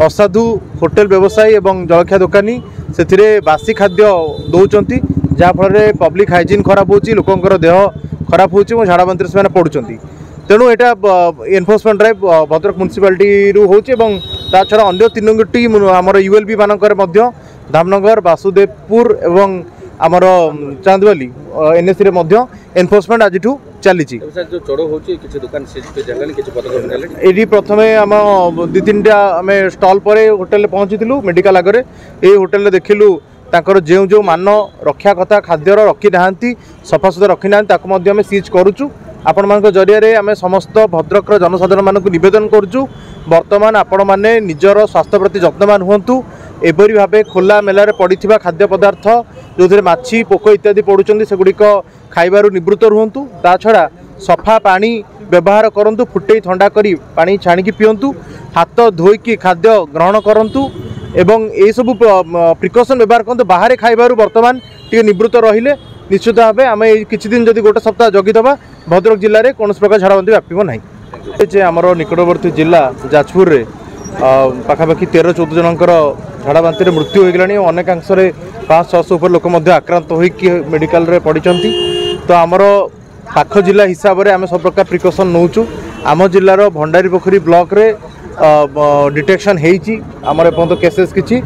असाधु होटेल व्यवसायी एवं जलखिया दोकानी से बासी खाद्य दौरान जहाँफल पब्लिक हाइजीन खराब हो लोकंर देह खराब हो झाड़ा बांतिर से पड़ुंट तेणु यहाँ एनफोर्समेंट ड्राइव भद्रक म्युनिसिपालिटी ता छड़ा अन्य 3टी आमर यूएलबी मानकर धामनगर वासुदेवपुर एवं आमर चांदवाली एनएसी रे एनफोर्समेंट आज चली प्रथम आम 2-3टा आम स्टल पर होटेल पहुँची मेडिकल आगे ये होटेल देखिलु तांकर जो जो मान रक्षा कथा खाद्यर रखी ना सफा सुतरा रखी ना सीज करुचु आपण मान जरिया आम समस्त भद्रक जनसाधारण मानक निवेदन करुचु वर्तमान आपण मैंने निजर स्वास्थ्य प्रति जत्नवान हुंतु एपरी भाव खोला मेलार पड़ी खाद्य पदार्थ जो थे माछी पोक इत्यादि पड़ुंट सेगुड़िक खाइबारु निवृत्त रुहतु ता छड़ा सफा पानी व्यवहार करंतु फुटे ठंडा करी पानी छाणिकी पियंतु हाथ धोईकी खाद्य ग्रहण करंतु एवं ये सब प्रिकसन व्यवहार करते बाहर खाइबारु वर्तमान टी निवृत्त रहिले निश्चित भाव आम किसी दिन जदि गोटे सप्ताह जगिदबा भद्रक जिले में कौन प्रकार झाड़ाबांति व्यापीब ना आमर निकटवर्ती जिला जाजपुर पाखापाखि 13-14 जनकर झाड़ाबांति मृत्यु हो गलानी अनेकांश 500-600 उपर लोक आक्रांत होइकि मेडिकल रे पड़ी तो आमर पाख जिला हिसाब से आम सब प्रकार प्रिकसन नौचु आम जिलार भंडारी पोखरी ब्लॉक रे डिटेक्शन होती आमर एपर्त केसेस किसी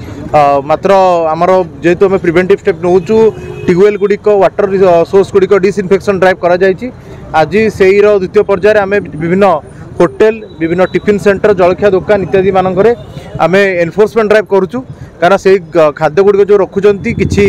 मात्र आमर जेहेतु आम प्रिवेंटिव स्टेप नौचु ट्यूबवेल गुड़िक वाटर सोर्स गुड़िक डिसइनफेक्शन ड्राइव करा जायछि आज से द्वितीय पर्यायर आम विभिन्न होटेल विभिन्न टिफिन सेंटर जलखिया दुकान इत्यादि मानक आम एनफोर्समेंट ड्राइव करुचु कारण से खाद्य गुड़िक जो रखुंट किसी